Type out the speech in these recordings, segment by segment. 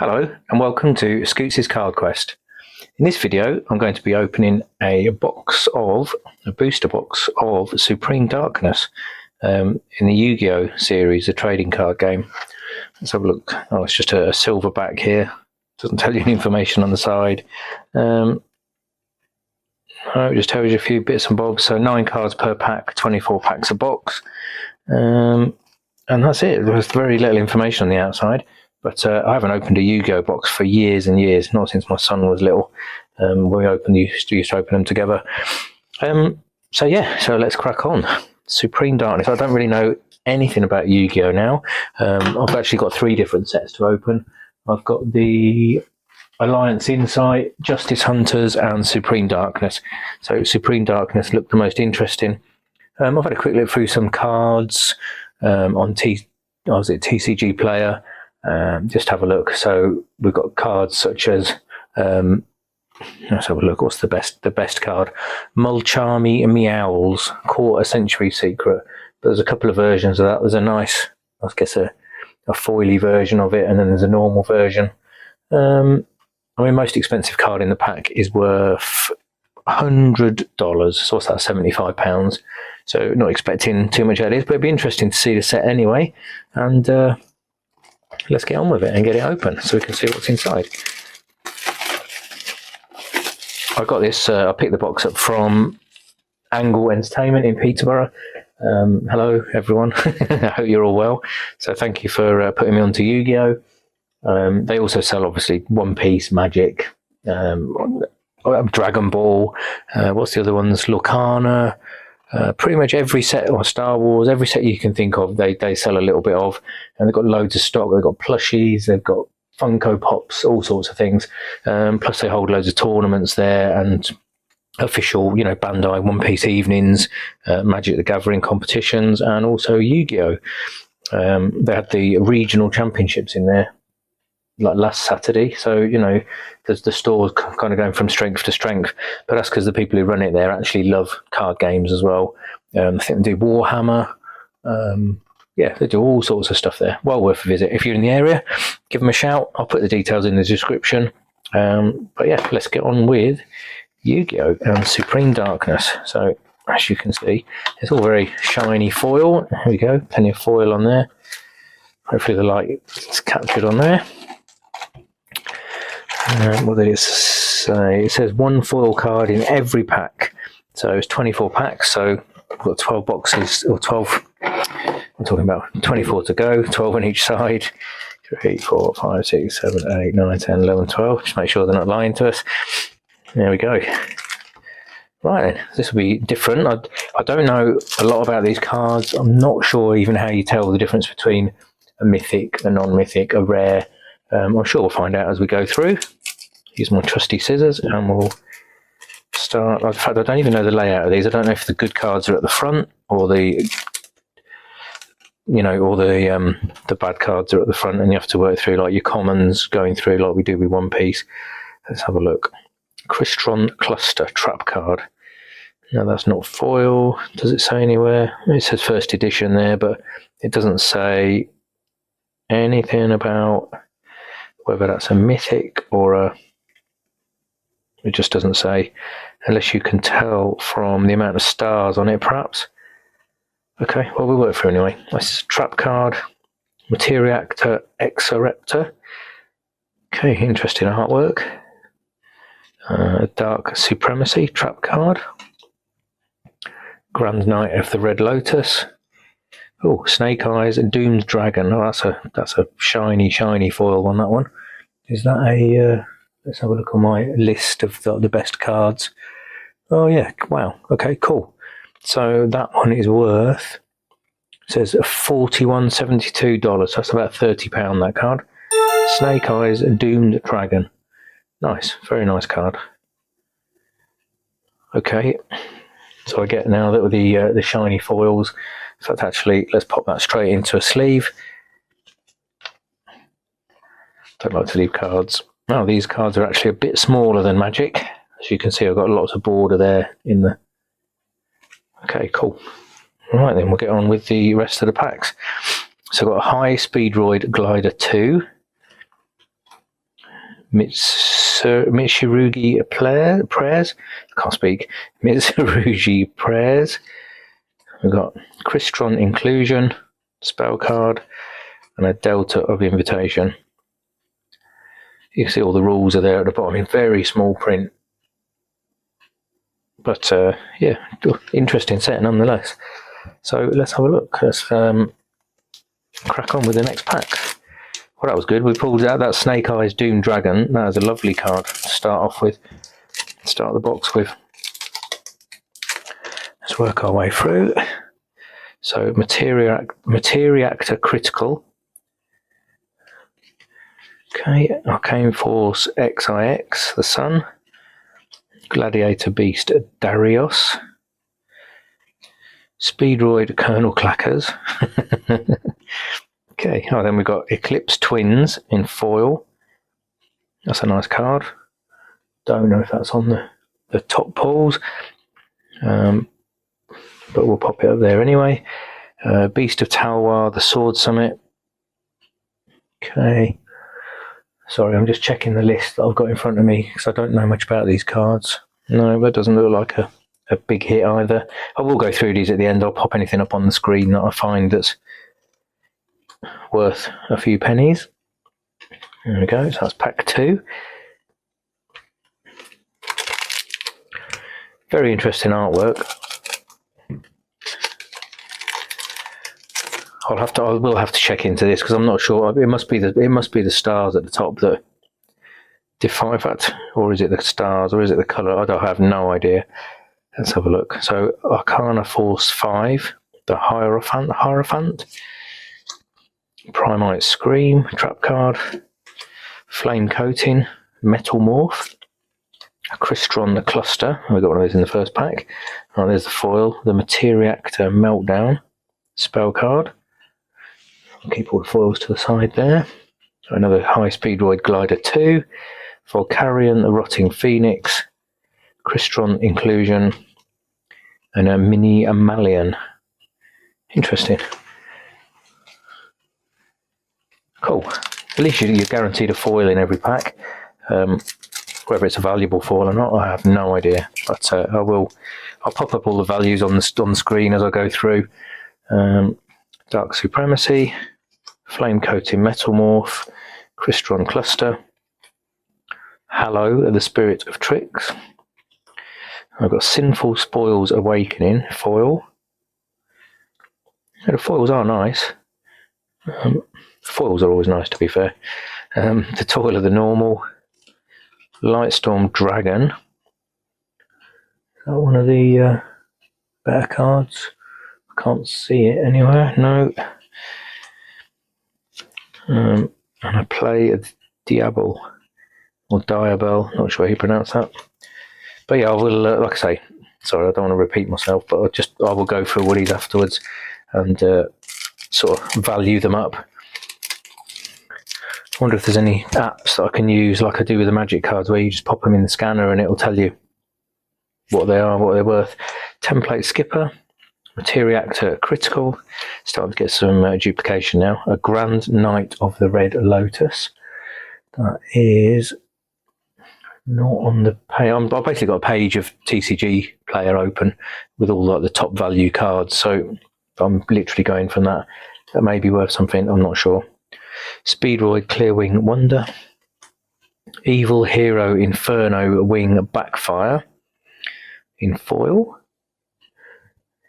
Hello and welcome to Scoots' Card Quest. In this video I'm going to be opening a booster box of Supreme Darkness in the Yu-Gi-Oh series, a trading card game. Let's have a look. Oh, it's just a silver back here. Doesn't tell you any information on the side. It just tells you a few bits and bobs. So 9 cards per pack, 24 packs a box. And that's it. There's very little information on the outside. But I haven't opened a Yu-Gi-Oh box for years and years, not since my son was little. We used to open them together. So let's crack on. Supreme Darkness. I don't really know anything about Yu-Gi-Oh now. I've actually got 3 different sets to open. I've got the Alliance Insight, Justice Hunters, and Supreme Darkness. So Supreme Darkness looked the most interesting. I've had a quick look through some cards on TCG Player. Just have a look. So we've got cards such as let's have a look. What's the best card? Mulcharmy Meowls, Quarter Century Secret. There's a couple of versions of that. There's a nice, I guess, a foily version of it, and then there's a normal version. Most expensive card in the pack is worth $100. So what's that? £75. So not expecting too much out of this, but it'd be interesting to see the set anyway. And let's get on with it and get it open so we can see what's inside. I got this, I picked the box up from Angle Entertainment in Peterborough. Hello everyone, I hope you're all well. So thank you for putting me onto Yu-Gi-Oh! They also sell obviously One Piece, Magic, Dragon Ball, what's the other ones? Lorcana. Pretty much every set, or Star Wars, every set you can think of, they sell a little bit of, and they've got loads of stock. They've got plushies, they've got Funko Pops, all sorts of things. Plus they hold loads of tournaments there and official, Bandai One Piece evenings, Magic the Gathering competitions, and also Yu-Gi-Oh! They had the regional championships in there like last Saturday, so the store's kind of going from strength to strength, but that's because the people who run it there actually love card games as well. I think they do Warhammer. They do all sorts of stuff there. Well worth a visit. If you're in the area, give them a shout. I'll put the details in the description. Let's get on with Yu-Gi-Oh! And Supreme Darkness. So as you can see, it's all very shiny foil. There we go, plenty of foil on there. Hopefully the light is captured on there. What did it say? It says 1 foil card in every pack. So it's 24 packs. So we've got 12 boxes, or 12. I'm talking about 24 to go, 12 on each side. 3, 4, 5, 6, 7, 8, 9, 10, 11, 12. Just make sure they're not lying to us. There we go. Right then, this will be different. I don't know a lot about these cards. I'm not sure even how you tell the difference between a mythic, a non-mythic, a rare. I'm sure we'll find out as we go through. Use my trusty scissors and we'll start. In fact, I don't even know the layout of these. I don't know if the good cards are at the front or the bad cards are at the front, and you have to work through like your commons, going through like we do with One Piece. Let's have a look. Crystron Cluster trap card. No, that's not foil. Does it say anywhere? It says first edition there, but it doesn't say anything about whether that's a mythic or a... It just doesn't say, unless you can tell from the amount of stars on it, perhaps. Okay, well, we'll work through anyway. This is a trap card. Materiactor Exoraptor. Okay, interesting artwork. Dark Supremacy trap card. Grand Knight of the Red Lotus. Oh, Snake Eyes and Doomed Dragon. Oh, that's a shiny foil on that one. Is that a... let's have a look on my list of the best cards. Oh yeah, wow. Okay, cool. So that one is worth, it says $41.72. So that's about £30, that card. Snake Eyes Doomed Dragon. Nice, very nice card. Okay, so I get now that with the shiny foils. In fact, actually, let's pop that straight into a sleeve. Don't like to leave cards. Now these cards are actually a bit smaller than Magic. As you can see, I've got lots of border there in the... Okay, cool. Right then, we'll get on with the rest of the packs. So I've got a High Speedroid Glider 2. Mitsurugi Prayers. I can't speak. Mitsurugi Prayers. We've got Crystron Inclusion, spell card, and a Delta of Invitation. You can see all the rules are there at the bottom in very small print. But yeah, interesting set nonetheless. So let's have a look. Let's crack on with the next pack. Well, that was good. We pulled out that Snake Eyes Doom Dragon. That is a lovely card to start off with. Start the box with. Let's work our way through. So Materiactor Critical. Okay, Arcane Force XIX, the Sun. Gladiator Beast Darius. Speedroid Colonel Clackers. Okay, oh, then we've got Eclipse Twins in foil. That's a nice card. Don't know if that's on the top pulls. But we'll pop it up there anyway. Beast of Talwar, the Sword Summit. Okay. Sorry, I'm just checking the list that I've got in front of me because I don't know much about these cards. No, that doesn't look like a big hit either. I will go through these at the end. I'll pop anything up on the screen that I find that's worth a few pennies. There we go. So that's pack 2. Very interesting artwork. I will have to check into this because I'm not sure. It must be the stars at the top that define that, or is it the stars, or is it the colour? I have no idea. Let's have a look. So Arcana Force 5, the Hierophant, Primite Scream, trap card, Flame Coating, Metal Morph, a Crystron the Cluster. We got one of those in the first pack. Right, there's the foil, the Materiactor Meltdown, spell card. I'll keep all the foils to the side there. Another High Speedroid Glider 2, Volcarion the Rotting Phoenix, Crystron Inclusion, and a Mini Amalian. Interesting. Cool. At least you're guaranteed a foil in every pack. Whether it's a valuable foil or not, I have no idea. But I'll pop up all the values on the screen as I go through. Dark Supremacy, Flame Coating Metal Morph, Crystron Cluster, Hallow, the Spirit of Tricks. I've got Sinful Spoils Awakening, foil. The foils are nice. Foils are always nice, to be fair. The Toil of the Normal, Lightstorm Dragon. Is that one of the better cards? I can't see it anywhere. No. And I play a Diablo or Diabel. Not sure how you pronounce that. But yeah, I will. Like I say, sorry, I don't want to repeat myself, but I will go through all these afterwards and sort of value them up. I wonder if there's any apps that I can use, like I do with the Magic cards, where you just pop them in the scanner and it will tell you what they are, what they're worth. Template Skipper, Materiactor Critical, starting to get some duplication now. A Grand Knight of the Red Lotus. That is not on the page. I've basically got a page of TCG Player open with all like the top value cards, so I'm literally going from that. That may be worth something, I'm not sure. Speedroid Clearwing Wonder, Evil Hero Inferno Wing Backfire in foil.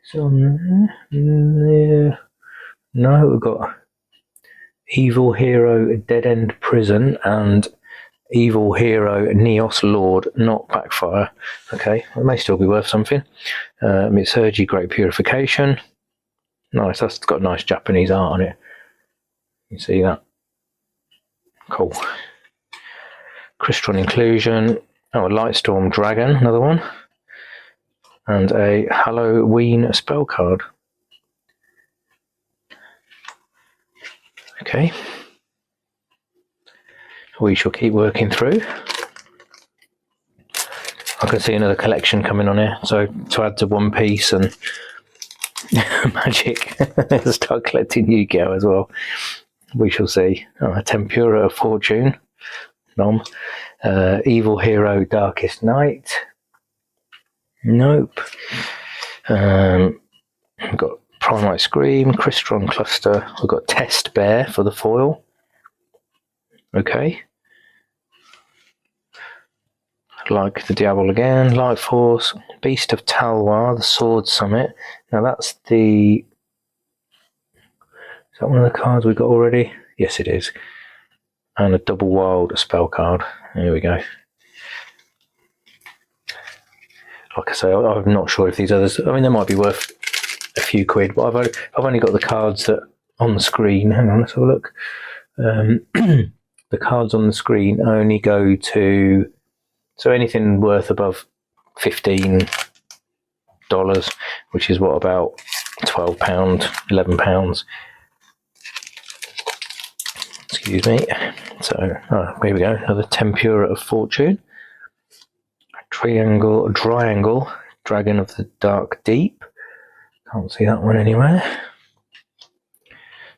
It's on there. No, we've got Evil Hero Dead End Prison and Evil Hero Neos Lord Not Backfire. Okay, it may still be worth something. Mitsurgi Great Purification. Nice, that's got nice Japanese art on it. You see that? Cool. Crystron Inclusion. Oh, a Lightstorm Dragon, another one. And a Halloween spell card. Okay. We shall keep working through. I can see another collection coming on here. So to add to One Piece and Magic, start collecting Yu-Gi-Oh as well. We shall see. Tempura of Fortune. Nom. Evil Hero Darkest Night. Nope. We've got Primite Scream, Crystron Cluster. We've got Test Bear for the foil. Okay. Like the Diablo again, Light Force, Beast of Talwar, the Sword Summit. Now that's the... Is that one of the cards we got already? Yes, it is. And a Double Wild spell card. There we go. Like I say, I'm not sure if these others... I mean, they might be worth a few quid, but I've only got the cards that on the screen. Hang on, let's have a look. The cards on the screen only go to... So anything worth above $15, which is what, about £12, £11. Excuse me. So, here we go. Another Tempura of Fortune. Triangle, Dragon of the Dark Deep. Can't see that one anywhere.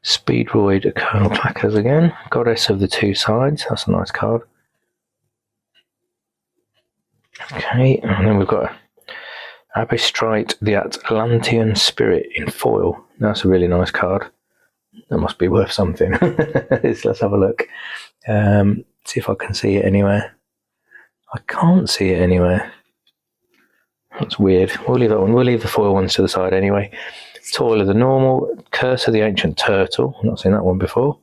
Speedroid, Colonel Clackers again. Goddess of the Two Sides. That's a nice card. Okay, and then we've got Abystrite, the Atlantean Spirit in foil. That's a really nice card. That must be worth something. Let's have a look. See if I can see it anywhere. I can't see it anywhere. That's weird. We'll leave that one. We'll leave the foil ones to the side anyway. Toil of the Normal, Curse of the Ancient Turtle. I've not seen that one before.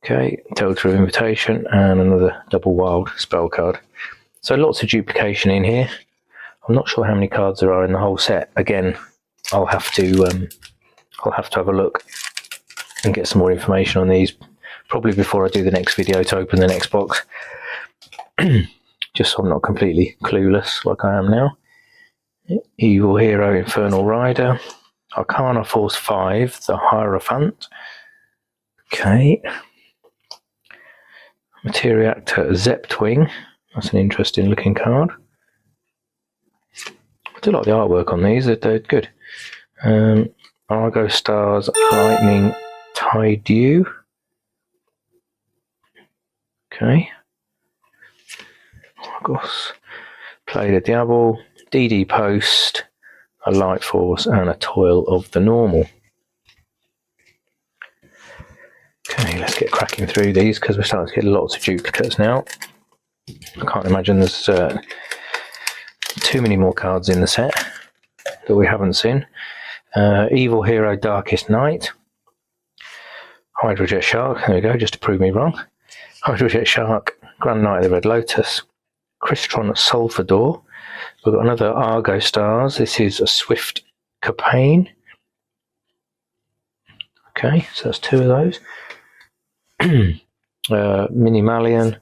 Okay, Delta of Invitation, and another Double Wild spell card. So lots of duplication in here. I'm not sure how many cards there are in the whole set. Again, I'll have to have a look and get some more information on these, probably before I do the next video to open the next box. Just so I'm not completely clueless like I am now. Evil Hero Infernal Rider. Arcana Force 5, the Hierophant. Okay. Materiactor Zeptwing. That's an interesting looking card. I do like the artwork on these, they're good. Argo Stars Lightning Taidew. Okay. Argos. Play the Diablo. DD Post. A Light Force and a Toil of the Normal. Okay, let's get cracking through these because we're starting to get lots of duplicates now. I can't imagine there's too many more cards in the set that we haven't seen. Evil Hero Darkest Night. Hydrojet Shark, there we go, just to prove me wrong. Hydrojet Shark, Grand Knight of the Red Lotus. Crystron Sulfador. We've got another Argo Stars. This is a Swift Capane. Okay, so that's two of those. Minimalian.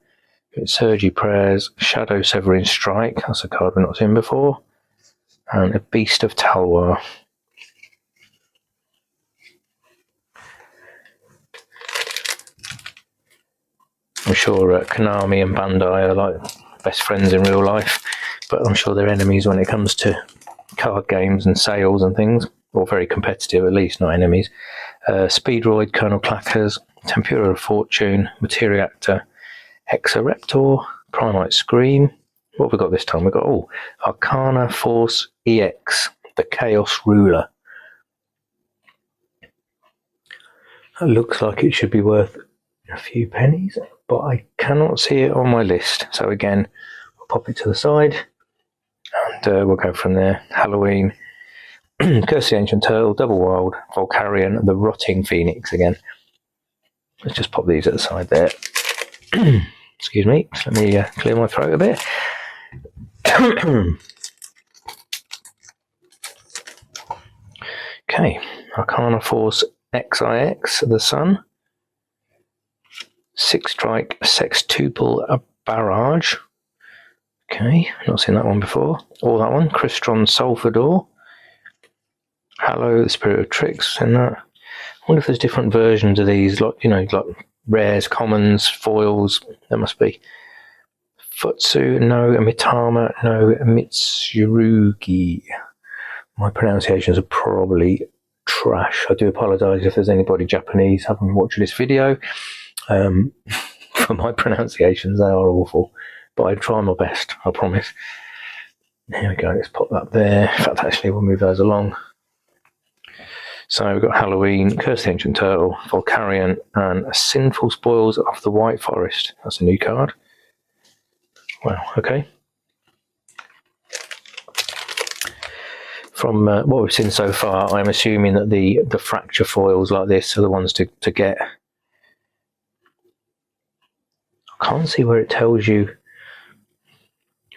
Sergi Prayers, Shadow Severing Strike, that's a card we've not seen before, and a Beast of Talwar. I'm sure Konami and Bandai are like best friends in real life, but I'm sure they're enemies when it comes to card games and sales and things, or very competitive at least, not enemies. Speedroid, Colonel Clackers, Tempura of Fortune, Materiactor, Exoraptor, Primite Scream. What have we got this time? We've got Arcana Force EX, the Chaos Ruler. That looks like it should be worth a few pennies, but I cannot see it on my list. So again, I'll pop it to the side and we'll go from there. Halloween, Curse the Ancient Turtle, Double Wild, Volcarian, the Rotting Phoenix again. Let's just pop these at the side there. Excuse me, let me clear my throat a bit. Okay, Arcana Force XIX, the Sun. Six Strike, Sextuple Barrage. Okay, not seen that one before. Or that one, Crystron Sulfador. Hallow, the Spirit of Tricks, and that. I wonder if there's different versions of these, like, you know, like rares, commons, foils. There must be. Futsu, no. Mitama, no. Mitsurugi. My pronunciations are probably trash. I do apologise if there's anybody Japanese having watched this video. for my pronunciations. They are awful, but I try my best, I promise. Here we go, let's pop that there. In fact, actually, we'll move those along. So we've got Halloween, Curse the Ancient Turtle, Volcarion, and Sinful Spoils of the White Forest. That's a new card. Wow, okay. From what we've seen so far, I'm assuming that the fracture foils like this are the ones to get. I can't see where it tells you.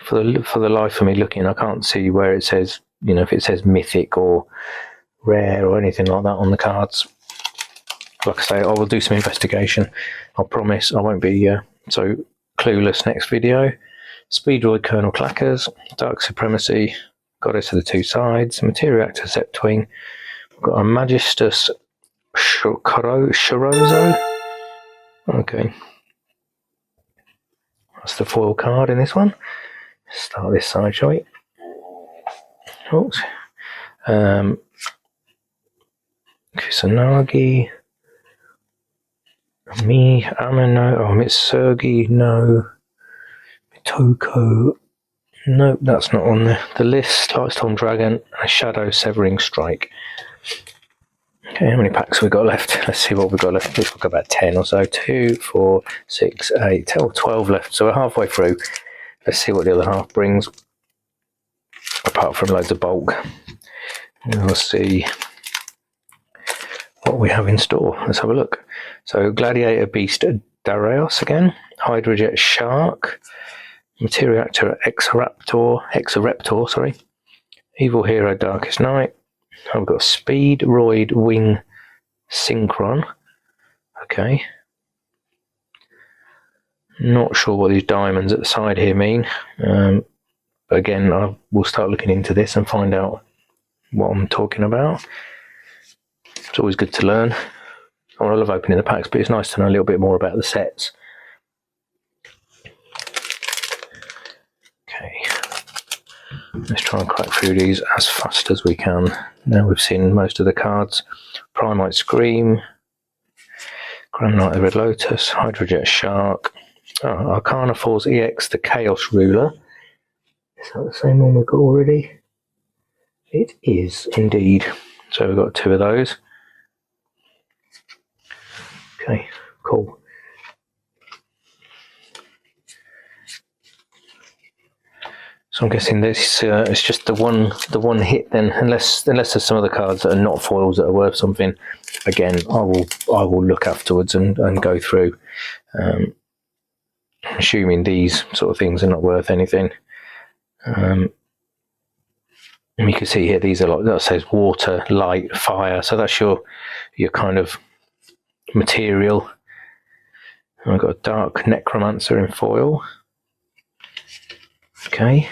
For the life of me looking, I can't see where it says, you know, if it says mythic or rare or anything like that on the cards. Like I say, I will do some investigation. I promise I won't be so clueless next video. Speedroid Colonel Clackers, Dark Supremacy, Goddess of the Two Sides, Materiactor Zeptwing. We've got a Magistus Shirozo. Okay. That's the foil card in this one. Start this side, shall we? Oops. Kusanagi. Mitsugi, no. Mitoko. Nope, that's not on the list. Lightstorm Dragon, a Shadow Severing Strike. Okay, how many packs have we got left? Let's see what we've got left. We've got about 10 or so. 2, 4, 6, 8, 12 left. So we're halfway through. Let's see what the other half brings. Apart from loads of bulk. We'll see what we have in store. Let's have a look. So Gladiator Beast Darius again. Hydrojet Shark. Materiactor Exoraptor, sorry. Evil Hero Darkest Night. I've got Speedroid Wing Synchron. Okay. Not sure what these diamonds at the side here mean. But again, I will start looking into this and find out what I'm talking about. It's always good to learn. I love opening the packs, but it's nice to know a little bit more about the sets. Okay. Let's try and crack through these as fast as we can. Now we've seen most of the cards. Primite Scream, Grand Knight of the Red Lotus, Hydrojet Shark, Arcana Force EX, the Chaos Ruler. Is that the same one we've got already? It is indeed. So we've got 2 of those. Okay, cool. So I'm guessing this it's just the one hit then, unless there's some other cards that are not foils that are worth something. Again, I will look afterwards and go through. Assuming these sort of things are not worth anything. And you can see here these are like that says water, light, fire. So that's your kind of material. And I've got a Dark Necromancer in foil. Okay.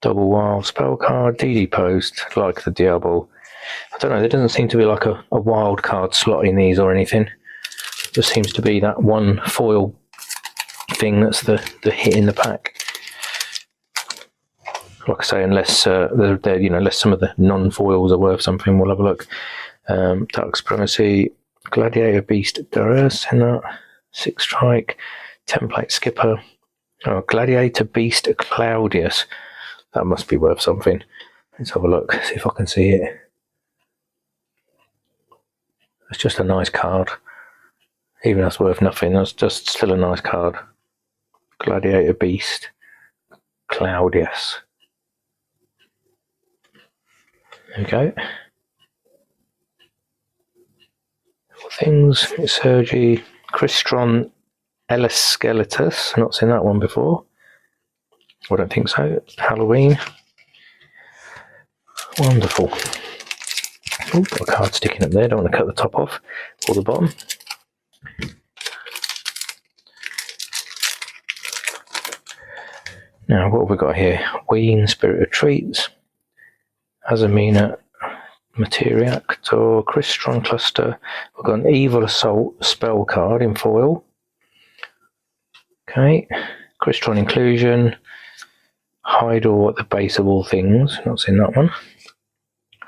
Double Wild Spell card, DD Post, like the Diablo. I don't know, there doesn't seem to be like a wild card slot in these or anything. It just seems to be that one foil thing that's the hit in the pack. Like I say, unless unless some of the non-foils are worth something, we'll have a look. Dark Supremacy, Gladiator Beast Darius, and that 6 strike, Template Skipper. Gladiator Beast Claudius. That must be worth something. Let's have a look, see if I can see it. It's just a nice card. Even that's worth nothing, that's just still a nice card. Gladiator Beast Claudius. There we go. Things, Sergi, Crystron Eleskeletus. Not seen that one before. I don't think so. Halloween. Wonderful. Oh, got a card sticking up there. Don't want to cut the top off or the bottom. Now, what have we got here? Ween, Spirit of Treats, Azamina, Materiactor, Crystron Cluster. We've got an Evil Assault spell card in foil. Okay. Crystron Inclusion. Hydor at the base of all things. Not seen that one.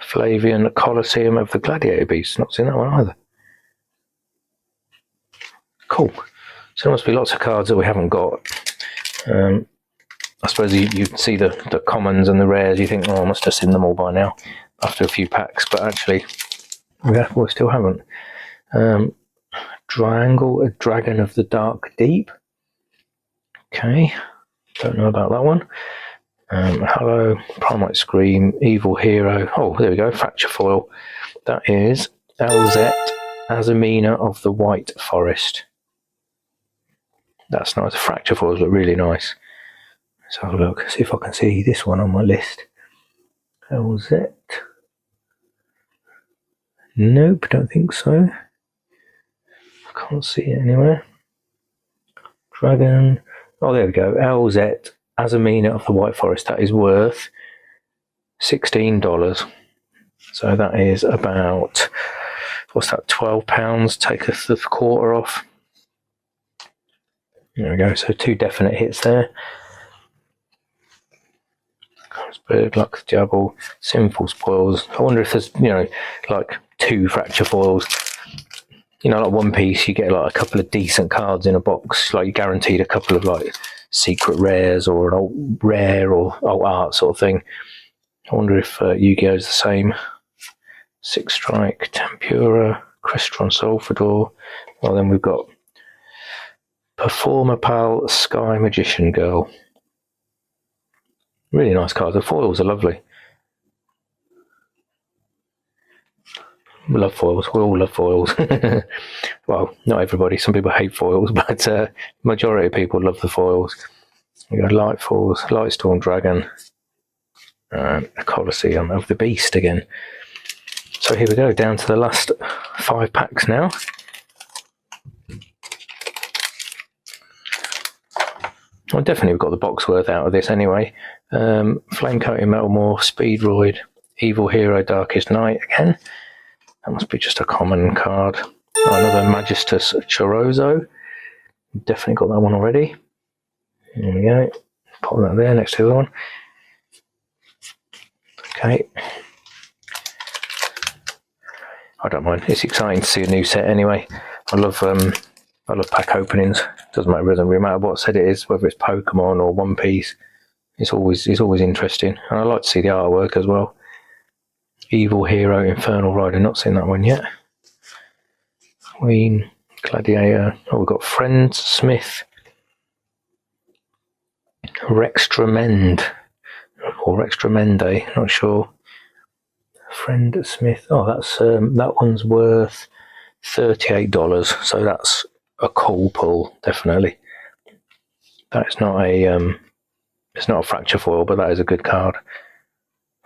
Flavian Colosseum of the Gladiator Beast. Not seen that one either. Cool. So there must be lots of cards that we haven't got. I suppose you see the commons and the rares, you think, oh, I must have seen them all by now after a few packs, but actually we still haven't. Triangle, a Dragon of the Dark Deep. Okay, don't know about that one. Hello, Primite Scream, Evil Hero. Oh, there we go, Fracture Foil. That is Elzet, Azamina of the White Forest. That's nice. The Fracture Foils look really nice. Let's have a look, see if I can see this one on my list. Elzet. Nope, don't think so. I can't see it anywhere. Dragon. Oh, there we go. Elzet, Azamina of the White Forest. That is worth $16. So that is about, what's that, £12? Take a quarter off. There we go. So 2 definite hits there. Bird Luck Jabble, Sinful Spoils. I wonder if there's, like 2 Fracture Foils. Like One Piece, you get like a couple of decent cards in a box. Like you're guaranteed a couple of like secret rares or an alt rare or alt art sort of thing. I wonder if Yu-Gi-Oh is the same. Six Strike, Tempura, Crystron Solfador. Well, then we've got Performer Pal, Sky Magician Girl. Really nice cards. The foils are lovely. We love foils. We all love foils. Well, not everybody. Some people hate foils, but majority of people love the foils. We got Light Foils, Lightstorm Dragon, and a Colosseum of the Beast again. So here we go, down to the last 5 packs now. Well, definitely we've got the box worth out of this anyway. Flame Coating Metalmore, Speedroid, Evil Hero, Darkest Night again. That must be just a common card. Oh, another Magistus Chorozo. Definitely got that one already. There we go. Pop that there next to the other one. Okay. I don't mind. It's exciting to see a new set anyway. I love pack openings. Doesn't really matter what set it is, whether it's Pokemon or One Piece. It's always interesting, and I like to see the artwork as well. Evil Hero, Infernal Rider. Not seen that one yet. Queen, Gladiator. Oh, we've got Friend Smith, Rextramend or Rextramende. Not sure. Friend Smith. Oh, that's that one's worth $38. So that's a cool pull, definitely. That is not a it's not a Fracture Foil, but that is a good card.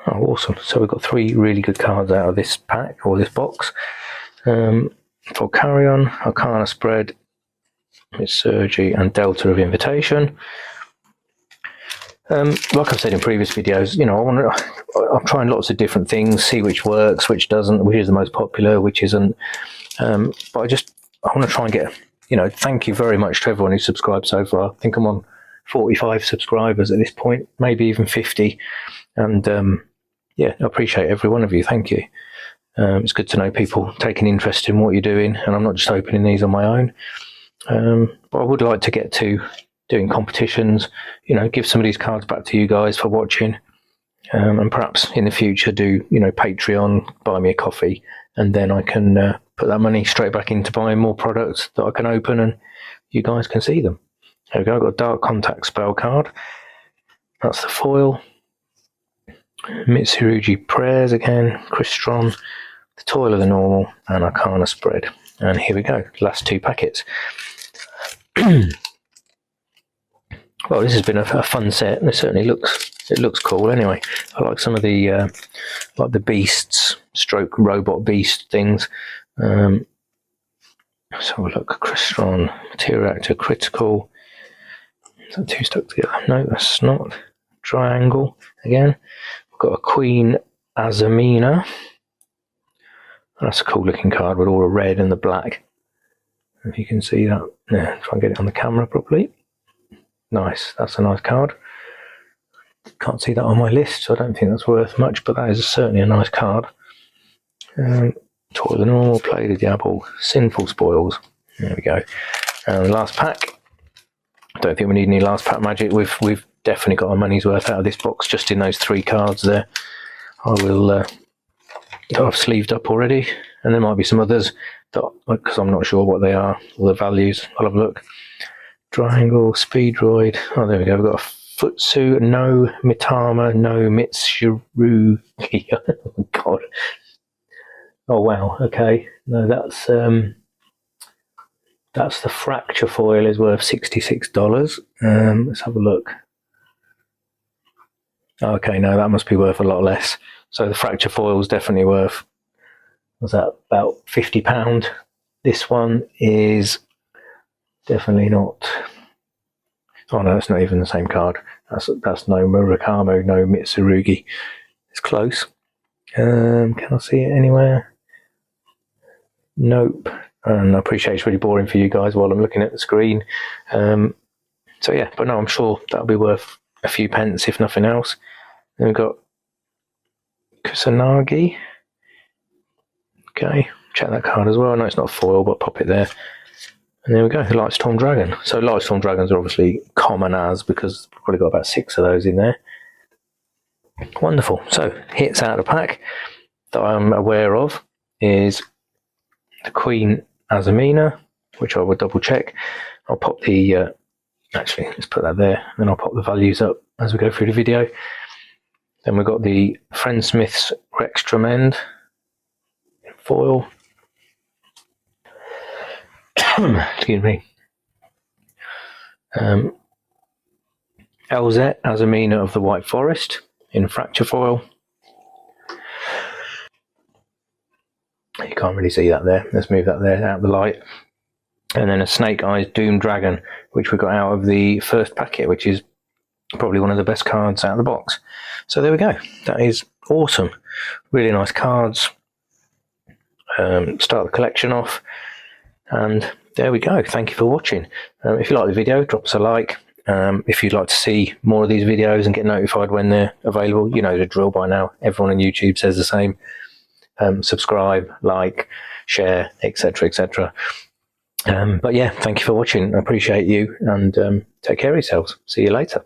Oh, awesome. So we've got 3 really good cards out of this pack, or this box. For Carrion, Arcana Spread, Mitsurgi, and Delta of Invitation. Like I've said in previous videos, I'm trying lots of different things, see which works, which doesn't, which is the most popular, which isn't. But I want to try and get, thank you very much to everyone who's subscribed so far. I think I'm on 45 subscribers at this point, maybe even 50. And I appreciate every one of you. Thank you. It's good to know people taking interest in what you're doing, and I'm not just opening these on my own. But I would like to get to doing competitions, give some of these cards back to you guys for watching, and perhaps in the future do, Patreon, buy me a coffee, and then I can put that money straight back into buying more products that I can open and you guys can see them. There we go, I've got a Dark Contact spell card. That's the foil. Mitsurugi Prayers again, Crystron, the Toil of the Normal, and Arcana Spread. And here we go, last 2 packets. Well, this has been a fun set. It certainly looks cool. Anyway, I like some of the like the beasts, stroke robot beast things. So we'll look, Crystron, T-Reactor, Critical. Is that 2 stuck together? No, that's not. Triangle again. We've got a Queen Azamina. That's a cool looking card with all the red and the black. If you can see that. Yeah, try and get it on the camera properly. Nice, that's a nice card. Can't see that on my list, so I don't think that's worth much, but that is certainly a nice card. Toy the Normal, Play the Diablo, Sinful Spoils. There we go. And last pack. I don't think we need any last pack magic. We've definitely got our money's worth out of this box just in those 3 cards there. I will I've sleeved up already, and there might be some others that, because I'm not sure what they are or the values. I'll have a look. Triangle, Speedroid. Oh, there we go. We've got a Futsu, no Mitama, no Mitsurugi. Oh God. Oh wow. Okay. No, that's the fracture foil is worth $66. Let's have a look. Okay, no, that must be worth a lot less. So the fracture foil is definitely worth, was that about £50? This one is definitely not. Oh no, that's not even the same card. That's no Murakami, no Mitsurugi. It's close. Can I see it anywhere? Nope. And I appreciate it's really boring for you guys while I'm looking at the screen. So yeah, but no, I'm sure that'll be worth a few pence if nothing else. Then we've got Kusanagi. Okay, check that card as well. I know it's not foil, but pop it there. And there we go, the Lightstorm Dragon. So Lightstorm Dragons are obviously common as, because we've probably got about 6 of those in there. Wonderful. So hits out of the pack that I'm aware of is the Queen Azumina, which I will double check. I'll pop the actually, let's put that there, and then I'll pop the values up as we go through the video. Then we've got the Friendsmith's Rextremend foil. Excuse me. Elzet Azumina of the White Forest in fracture foil. You can't really see that there. Let's move that there out of the light. And then a Snake Eyes Doom Dragon, which we got out of the first packet, which is probably one of the best cards out of the box. So there we go. That is awesome. Really nice cards. Start the collection off. And there we go. Thank you for watching. If you like the video, drop us a like. If you'd like to see more of these videos and get notified when they're available, you know the drill by now. Everyone on YouTube says the same. Subscribe, like, share, etc., etc. But yeah, thank you for watching. I appreciate you, and take care of yourselves. See you later.